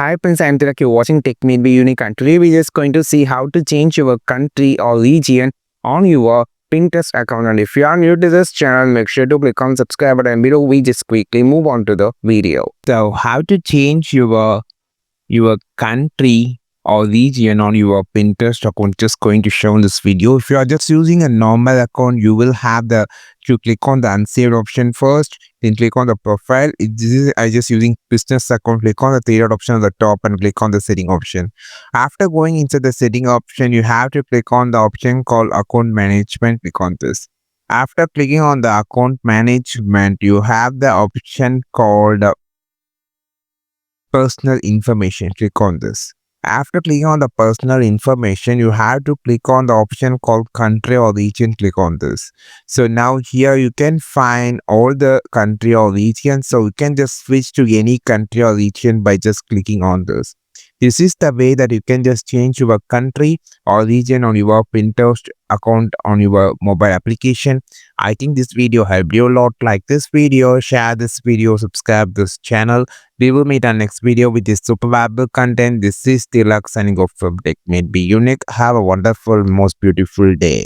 Hi friends, I'm Tilak. You're watching Tech Made by Unique, and today we're just going to see how to change your country or region on your Pinterest account. And if you are new to this channel, make sure to click on subscribe button below. We just quickly move on to the video. So how to change your country or region on your Pinterest account, just going to show in this video. If you are just using a normal account, you will have to click on the unsaved option first, then click on the profile. I just using business account, click on the three dot option at the top and click on the setting option. After going into the setting option, you have to click on the option called account management. Click on this. After clicking on the account management, you have the option called personal information. Click on this. After clicking on the personal information, you have to click on the option called country or region. Click on this. So now here you can find all the country or region. So you can just switch to any country or region by just clicking on this. This is the way that you can just change your country or region on your Pinterest account on your mobile application. I think this video helped you a lot. Like this video, share this video, subscribe this channel. We will meet our next video with this super valuable content. This is Tilak signing off from Tech Made by Unique. Have a wonderful, most beautiful day.